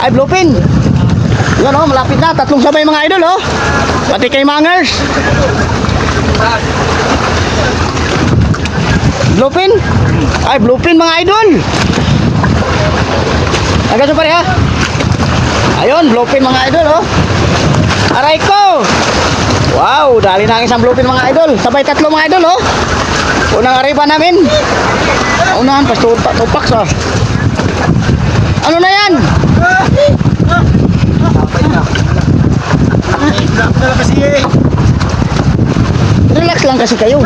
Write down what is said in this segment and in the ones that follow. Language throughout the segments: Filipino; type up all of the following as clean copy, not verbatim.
Ay, bluefin. Yan oh, malapit na. Tatlong sabay mga idol oh. Pati kay Mangers. Bluefin. Ay, bluefin mga idol. Agad pa rin ha. Ayun, bluefin mga idol oh. Aray ko. Wow, dali na ang isang bluefin mga idol. Sabay tatlo mga idol oh. Unang ariba namin. Unahan, tupak so. Ano na yan? Relax lang kasi kayo.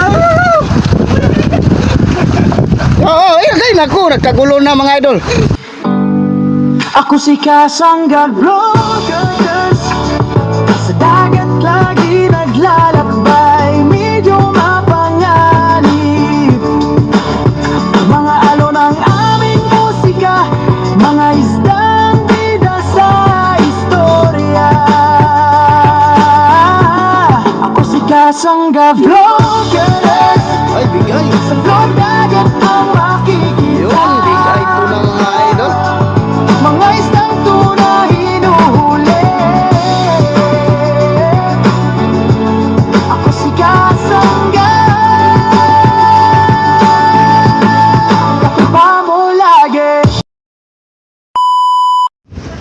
Oo, ilagay na ko. Nagkagulo na mga idol. Ako si Kasangga Vloggers, sa dagat lagi naglalakbay, medyo mapanganib. Mga alon ang aming musika, mga isdang bida sa istorya. Ako si Kasangga Vloggers, Ay, bigay. sa vlog dagat ang makikita. Yun, bigay ito ng mga idol. Mga isdang tuna hinuhuli. Ako si Kasangga, kapipa mo lagi.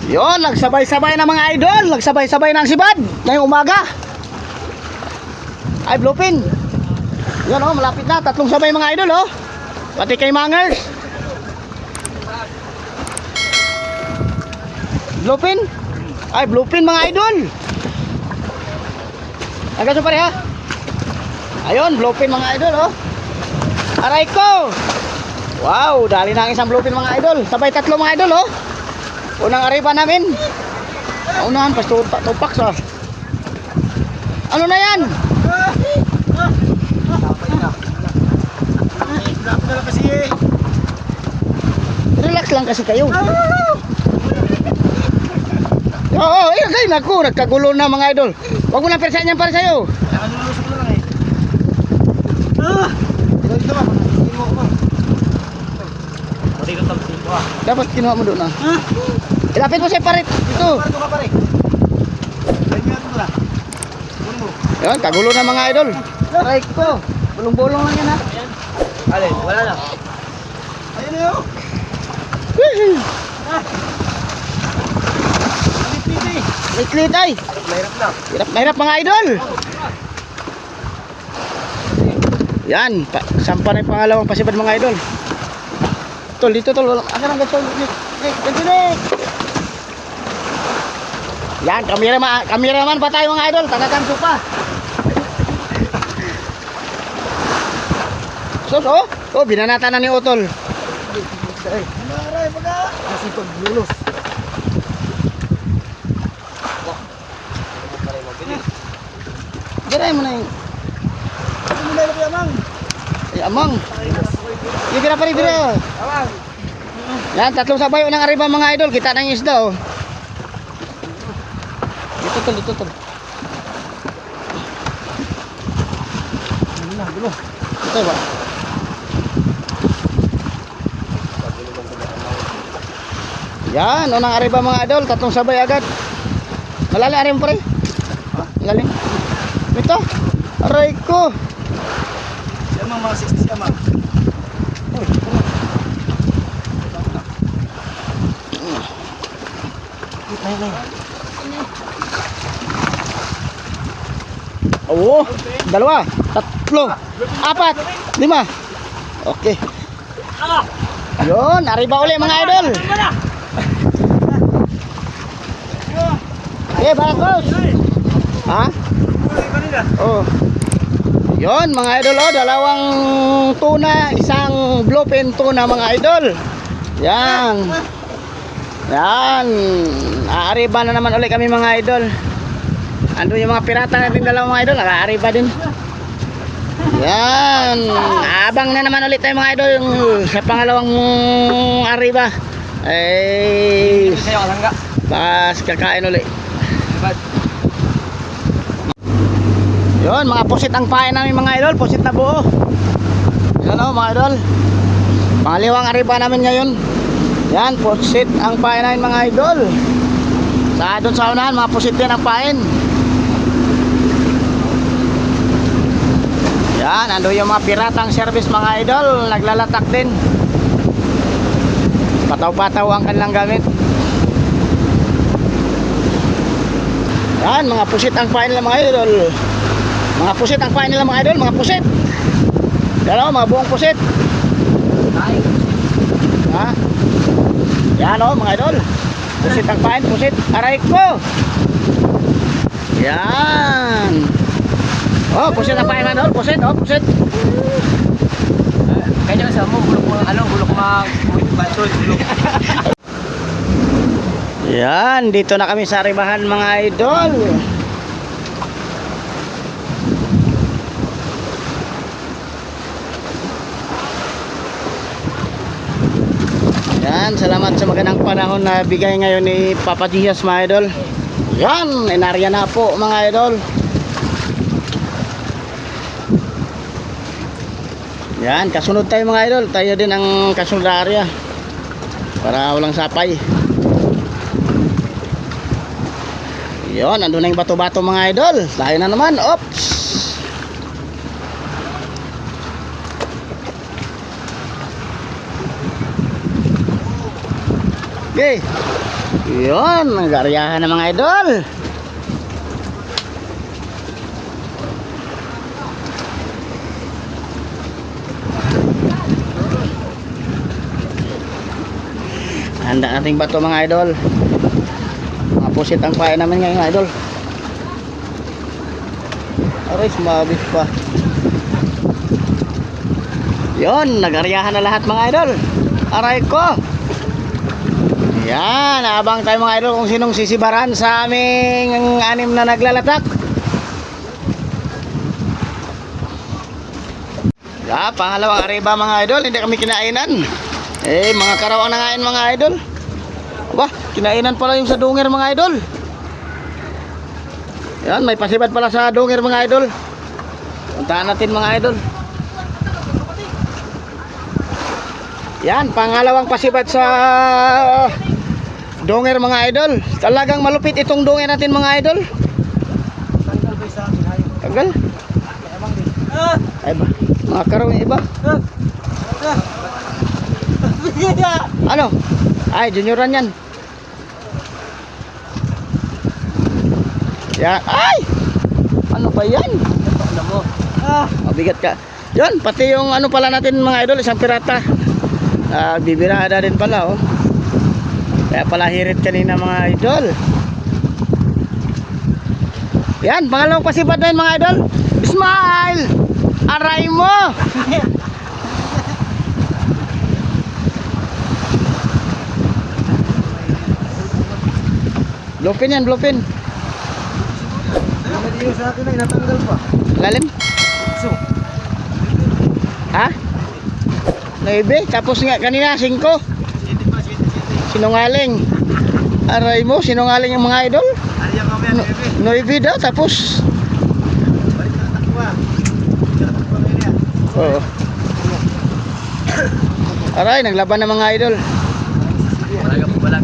Yun, nagsabay-sabay na mga idol. Nagsabay-sabay ng sibad ngayong umaga. Ay, bluefin. Yun oh, malapit na. Tatlong sabay mga idol oh. Pati kay Mangers. Bluefin. Ay, bluefin mga idol. Agad pa rin ha. Ayun, bluefin mga idol oh. Aray ko. Wow, dali na ang isang bluefin mga idol. Sabay tatlo mga idol oh. Unang ariba namin. Unahan, tupak so. Ano na yan? Relax lang kasi kayo. Oo, ilagay na ko. Nagkagulo na mga idol. Huwag mo na persahan yan para sa'yo. Dapat kinuha mo doon na. Ilapit mo sa parit. Ito. Yan, kagulo na mga idol. Aray ko. Bulong-bulong lang yan ha. Alin, wala na. Ayun na yun. Lit-lit ay. Mahirap lang. Hirap na hirap mga idol. Yan, sampa na yung pangalawang pasibad mga idol. Tol, dito tol. Asan ang gasol? Yan, kameraman pa tayo mga idol. Taga-kanso pa. Sos, oh. Oh, binanata na ni Otol. Maray baga. Kasi paglulos. Diray mo na yung... Ano mo na yung yamang? Ay, amang. Yung bira pa rin, bira. Amang. Yan, tatlong sabay unang ariba mga idol. Kita na yung isda, oh. Dito, tol, dito, tol. Gulo. Ito ba? Yan, unang ariba mga idol. Tatlong sabay agad. Malalim arim pa rin. Malalim. Ito. Aray ko. Yamang mga 60 yamang. Oo. Dalawa. Tatlo. Apat. Lima. Okay. Yun, ariba uli mga idol. Okay, barakos. Ha? Oh. Yun mga idol oh, dalawang tuna, isang bluefin tuna mga idol. Yan. Yan. Aariba na naman ulit kami mga idol. Andun yung mga pirata natin dalawang mga idol, nakaariba din. Yan. Abang na naman ulit tayo mga idol sa pangalawang ariba. Ay, baka kakain ulit. Yun, mga pusit ang pain namin mga idol, pusit na buo. Yan o mga idol. Pangaliwang ariba namin ngayon. Yan, pusit ang pain namin mga idol. Doon sa unahan, mga pusit din ang pain. Yan, ando yung mga piratang service mga idol, naglalatak din. Pataw-pataw ang kanilang gamit. Yan, mga pusit ang pain nila mga idol. Mga pusit ang pain nila mga idol, mga pusit. Yan o, mga buong pusit. Ay. Ha? Yan o mga idol. Pusit ang pain, pusit. Aray ko. Yan. Oh, pusit ang pain mga idol, pusit, oh, pusit. Kaya sa mo, bulok mo, bulok batol, bulok. Yan, dito na kami sa Ribahan mga idol. Yan, salamat sa magandang panahon na bigay ngayon ni Papa Diaz mga idol. Yan, inarya na po mga idol. Yan, kasunod tayo mga idol. Tayo din ang kasunod na area para walang sapay. Yon, andun na yung bato-bato mga idol. Tayo na naman. Oops. Okay. Yon, nag-aryahan na mga idol. Handa nating bato mga idol. Mga pusit ang pain namin ngayon mga idol. Aray, sumabit pa. Yon, nag-aryahan na lahat mga idol. Aray ko. Yan, abang tayo mga idol kung sinong sisibaran sa aming anim na naglalatak. Ya, pangalawang ariba mga idol, hindi kami kinainan. Mga karawang nangain mga idol. Wah, kinainan pala yung sa dunger mga idol. Yan, may pasibad pala sa dunger mga idol. Puntaan natin mga idol. Yan, pangalawang pasibad sa dunger mga idol. Talagang malupit itong dunger natin mga idol. Tagal. Ay ba, mga karawang iba. Ano? Ay, junioran yan. Yan. Ay! Ano ba yan? Mabigat ka. Yan, pati yung ano pala natin mga idol, isang pirata. Bibirada din pala, oh. Kaya pala hirit kanina mga idol. Yan, pangalawang pasipad na yun mga idol. Smile! Aray mo! Blowpin yan, blowpin. Hindi sa akin ay natanggal pa. Lalim? So, Ha? 9, tapos nga kanina 5. Sinungaling. Aray mo, sinungaling yung mga idol. ano yung mamaya, 9 daw, tapos balik na takwa. Takwa ngayon yan. oo. Aray, naglaban ng mga idol. Wala ka po pala.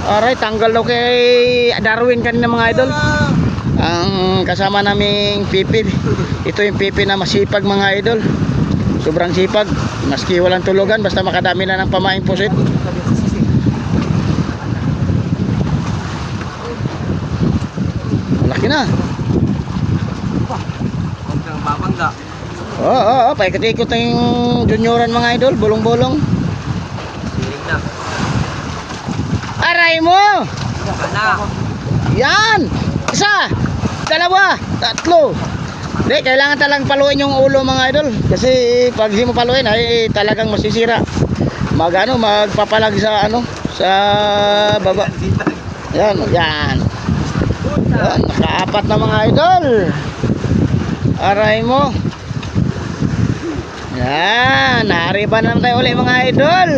Aray, tanggal daw kay Darwin kanina mga idol. Ang kasama naming pipi. Ito yung pipi na masipag mga idol. Sobrang sipag. Maski walang tulugan, basta makadami na ng pamaing pusit. Malaki na. Huwag kang babangga. Oo, paikot-ikot na yung junioran mga idol. Bulong-bulong. Siling na. Aray mo! Sana. Yan! Isa! Dalawa! Tatlo! Hindi, kailangan talagang paluin yung ulo mga idol. Kasi pag di mo paluin ay talagang masisira. Magpapalag sa sa baba. Yan, yan. Yan, nakaapat na mga idol. Aray mo. Yan, nariban naman tayo ulit mga idol.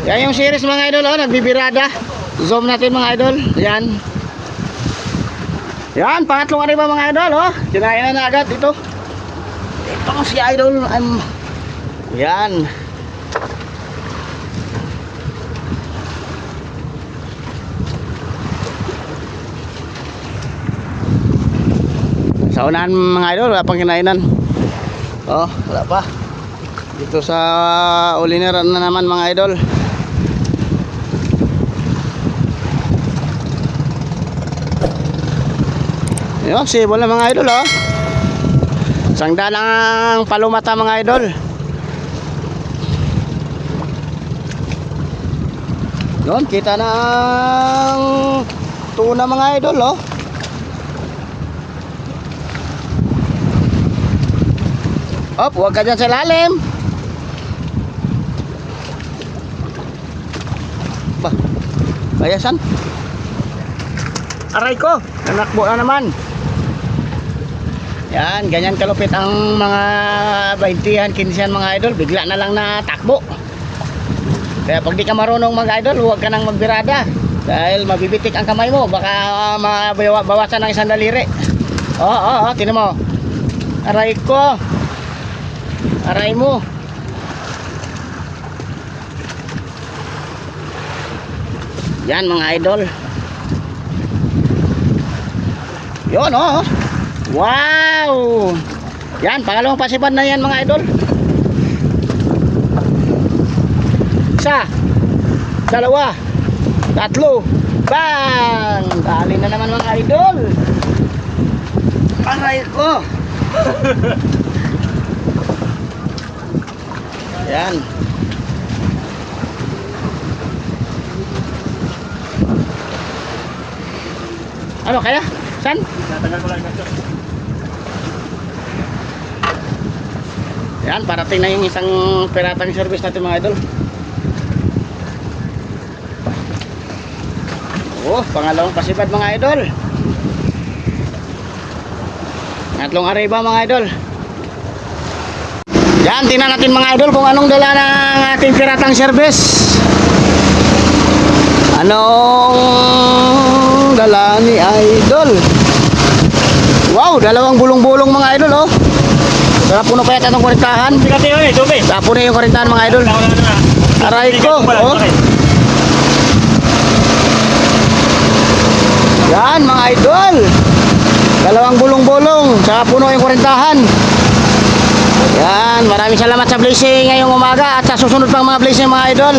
Yan yung series mga idol, nagbibirada. Zoom natin mga idol. Yan. Yan, pangatlong ariba mga idol, kinain na agad ito. Ito si idol. Yan. Sa unahan mga idol, wala pang kinainan. Oh, wala pa. Dito sa Uliner na naman mga idol. Yun, sibol na mga idol oh. Isang daan ang palumata mga idol. Yun, kita na ang tuna mga idol oh. Op, huwag ka dyan sa lalim. Bah, bayasan. Aray ko, nanakbo na naman. Yan, ganyan kalupit ang mga 20-an, 15-an mga idol. Bigla na lang natakbo. Kaya pag di ka marunong mga idol, huwag ka nang magbirada. Dahil mabibitik ang kamay mo. Baka mabawasan ng isang daliri. Oo, tinan mo. Aray ko. Aray mo. Yan mga idol. Yun oh. Wow. Yan, pangalawang pasipan na yan mga idol. Isa, dalawa, tatlo. Bang! Dali na naman mga idol. Aray ko. Yan. Ano kaya? San? Tatagal ko lang ito. Yan, parating na yung isang piratang service natin mga idol. Oh, pangalawang pasipad mga idol. Tatlong arriba mga idol. Yan, tingnan natin mga idol kung anong dala ng ating piratang service. Anong dala ni idol? Wow, dalawang bulong-bulong mga idol oh. Sarap puno pa yata itong kurintahan. Sarap puno yung kurintahan mga idol. Aray ko oh. Yan mga idol. Dalawang bulong-bulong. Sarap puno yung kurintahan. Yan, maraming salamat sa blessing ngayong umaga at sa susunod pang mga blessing mga idol.